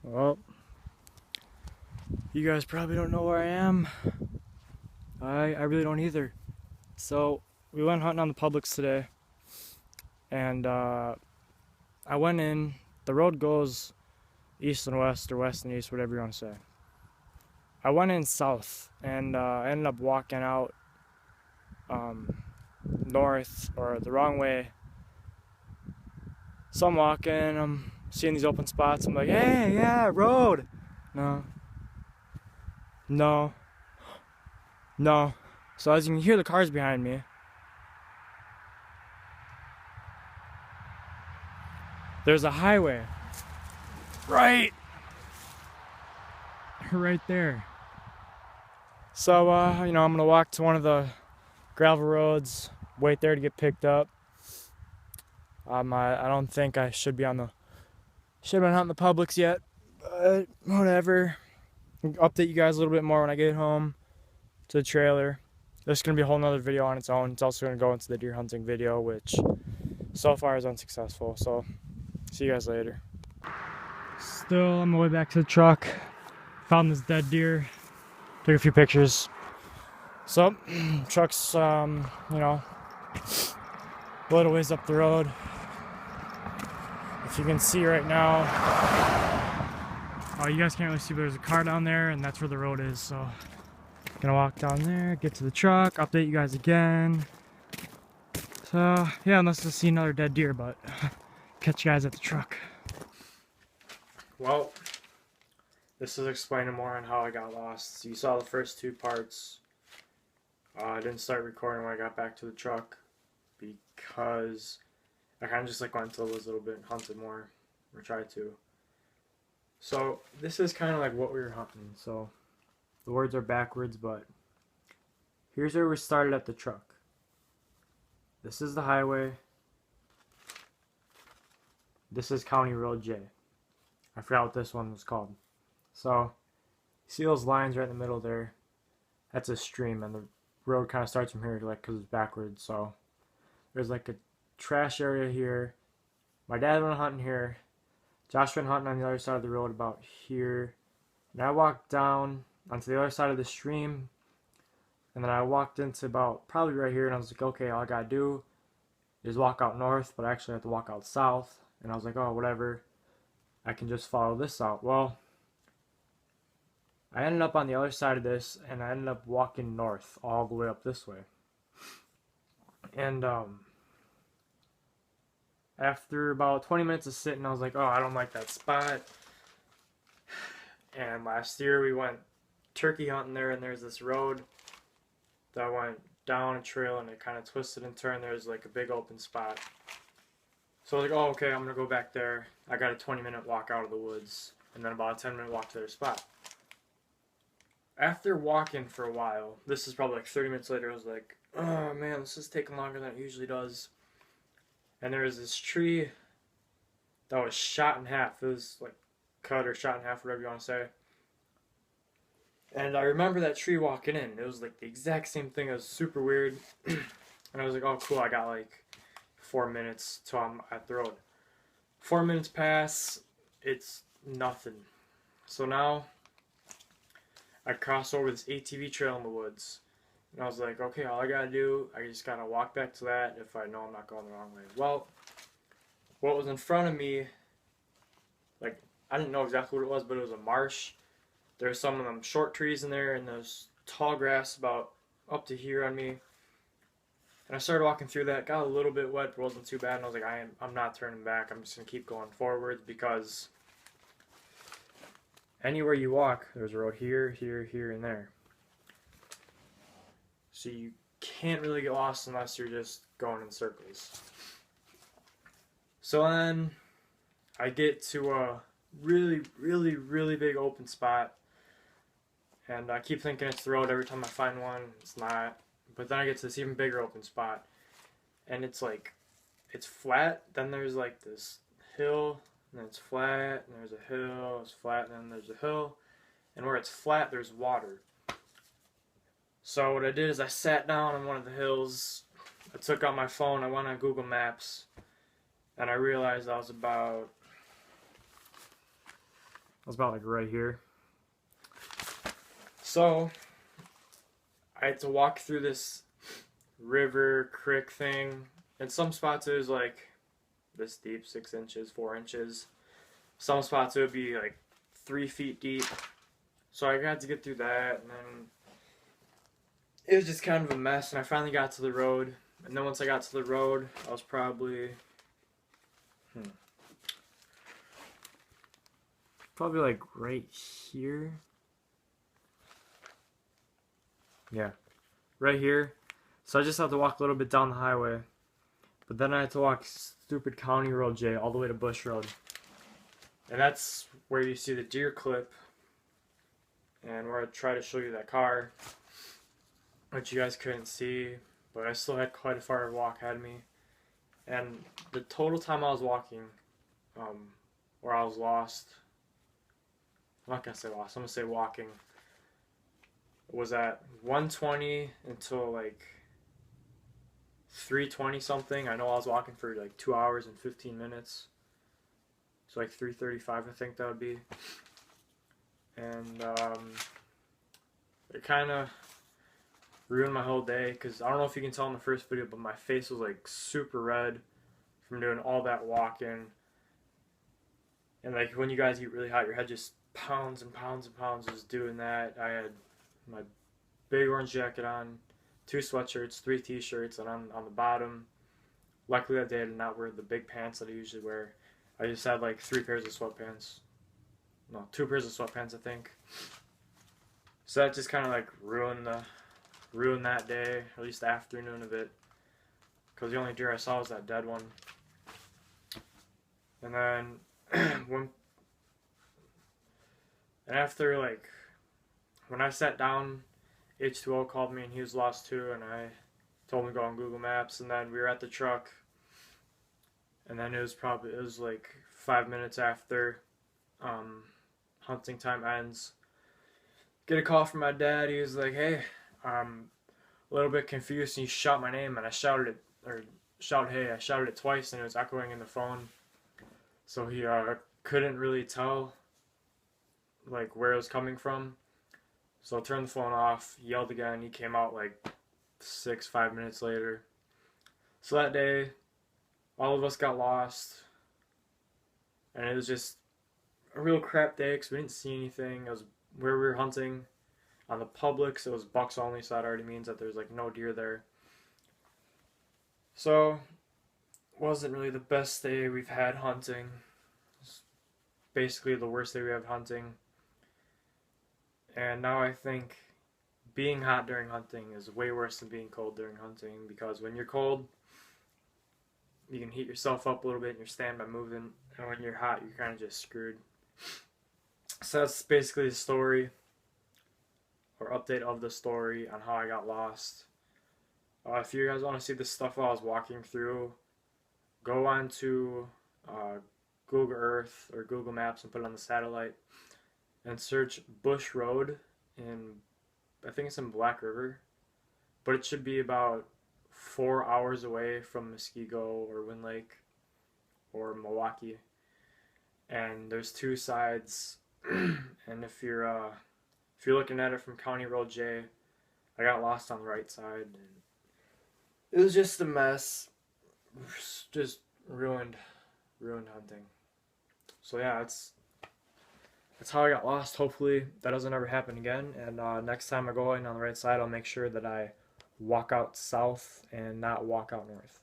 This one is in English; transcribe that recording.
Well, you guys probably don't know where I am. I really don't either. So, we went hunting on the Publix today, and I went in. The road goes east and west, or west and east, whatever you want to say. I went in south, and I ended up walking out north, or the wrong way. So I'm walking, I'm seeing these open spots. I'm like, hey, yeah, road. No. No. No. So as you can hear the cars behind me, there's a highway right there. So I'm gonna walk to one of the gravel roads, wait there to get picked up. I don't think I should be hunting the Publix yet, but whatever. I'll update you guys a little bit more when I get home to the trailer. This is gonna be a whole nother video on its own. It's also gonna go into the deer hunting video, which so far is unsuccessful. So see you guys later. Still on my way back to the truck. Found this dead deer. Took a few pictures. So, truck's, a little ways up the road. If you can see right now, you guys can't really see, but there's a car down there, and that's where the road is. So, gonna walk down there, get to the truck, update you guys again. So, yeah, unless I see another dead deer, but catch you guys at the truck. Well, this is explaining more on how I got lost. So you saw the first two parts. I didn't start recording when I got back to the truck because I kind of just went to the woods a little bit and hunted more, or tried to. So this is kind of like what we were hunting. So the words are backwards, but here's where we started at the truck. This is the highway. This is County Road J. I forgot what this one was called. So you see those lines right in the middle there? That's a stream, and the road kind of starts from here, because it's backwards. So there's a trash area here. My dad went hunting here. Josh went hunting on the other side of the road about here. And I walked down onto the other side of the stream. And then I walked into about probably right here, and I was like, okay, all I gotta do is walk out north, but I actually have to walk out south. And I was like, oh, whatever. I can just follow this out. Well, I ended up on the other side of this, and I ended up walking north all the way up this way. And after about 20 minutes of sitting, I was like, oh, I don't like that spot. And last year we went turkey hunting there, and there's this road that went down a trail, and it kind of twisted and turned. There's a big open spot. So I was like, oh, okay, I'm going to go back there. I got a 20-minute walk out of the woods, and then about a 10-minute walk to their spot. After walking for a while, this is probably 30 minutes later, I was like, oh man, this is taking longer than it usually does. And there was this tree that was shot in half. It was cut or shot in half, whatever you want to say. And I remember that tree walking in. It was the exact same thing. It was super weird. And I was like, oh cool, I got 4 minutes till I'm at the road. 4 minutes pass, it's nothing. So now I crossed over this ATV trail in the woods. And I was like, okay, all I gotta do, I just gotta walk back to that if I know I'm not going the wrong way. Well, what was in front of me, I didn't know exactly what it was, but it was a marsh. There's some of them short trees in there, and there's tall grass about up to here on me. And I started walking through that, got a little bit wet, but wasn't too bad. And I was like, I'm not turning back. I'm just gonna keep going forward, because anywhere you walk, there's a road here, here, here, and there. So you can't really get lost unless you're just going in circles. So then I get to a really, really, really big open spot. And I keep thinking it's the road every time I find one. It's not. But then I get to this even bigger open spot. And it's it's flat. Then there's this hill. And then it's flat. And there's a hill. It's flat. And then there's a hill. And where it's flat, there's water. So what I did is I sat down on one of the hills. I took out my phone. I went on Google Maps. And I realized I was about was about like right here. So I had to walk through this river creek thing. In some spots it was like this deep, 6 inches, 4 inches. Some spots it would be like 3 feet deep. So I got to get through that, and then it was just kind of a mess. And I finally got to the road, and then once I got to the road, I was probably like right here. Yeah, right here. So I just have to walk a little bit down the highway, but then I had to walk stupid County Road J all the way to Bush Road. And that's where you see the deer clip, and where I try to show you that car, which you guys couldn't see, but I still had quite a far walk ahead of me. And the total time I was walking, where I was lost, I'm not gonna say lost, I'm gonna say walking, was at 1:20 until like 3:20 something. I know I was walking for like 2 hours and 15 minutes. So like 3:35 I think that would be. And it kind of ruined my whole day, because I don't know if you can tell in the first video, but my face was like super red from doing all that walking. And like when you guys get really hot, your head just pounds and pounds and pounds just doing that. I had my big orange jacket on, 2 sweatshirts, 3 t-shirts, and on the bottom, luckily that day I did not wear the big pants that I usually wear. I just had like 3 pairs of sweatpants. No, 2 pairs of sweatpants I think. So that just kind of like ruined that day, or at least the afternoon of it, because the only deer I saw was that dead one. And then after like when I sat down, H2O called me and he was lost too, and I told him to go on Google Maps, and then we were at the truck, and then it was like 5 minutes after hunting time ends. Get a call from my dad. He was like, "Hey, a little bit confused," and he shouted my name, and I shouted it, "Hey!" I shouted it twice, and it was echoing in the phone. So he couldn't really tell like where it was coming from. So I turned the phone off, yelled again. He came out like 5 minutes later. So that day, all of us got lost, and it was just a real crap day because we didn't see anything. It was where we were hunting on the public, so it was bucks only, so that already means that there's like no deer there. So it wasn't really the best day we've had hunting. It's basically the worst day we have hunting. And now I think being hot during hunting is way worse than being cold during hunting, because when you're cold, you can heat yourself up a little bit in your stand by moving, and when you're hot, you're kind of just screwed. So that's basically the story, or update of the story on how I got lost. If you guys want to see the stuff I was walking through, go on to Google Earth or Google Maps and put it on the satellite and search Bush Road in, I think it's in Black River, but it should be about 4 hours away from Muskego or Wind Lake or Milwaukee. And there's 2 sides, and if you're looking at it from County Road J, I got lost on the right side, and it was just a mess. Just ruined hunting. So yeah, that's how I got lost. Hopefully that doesn't ever happen again, and next time I go in on the right side, I'll make sure that I walk out south and not walk out north.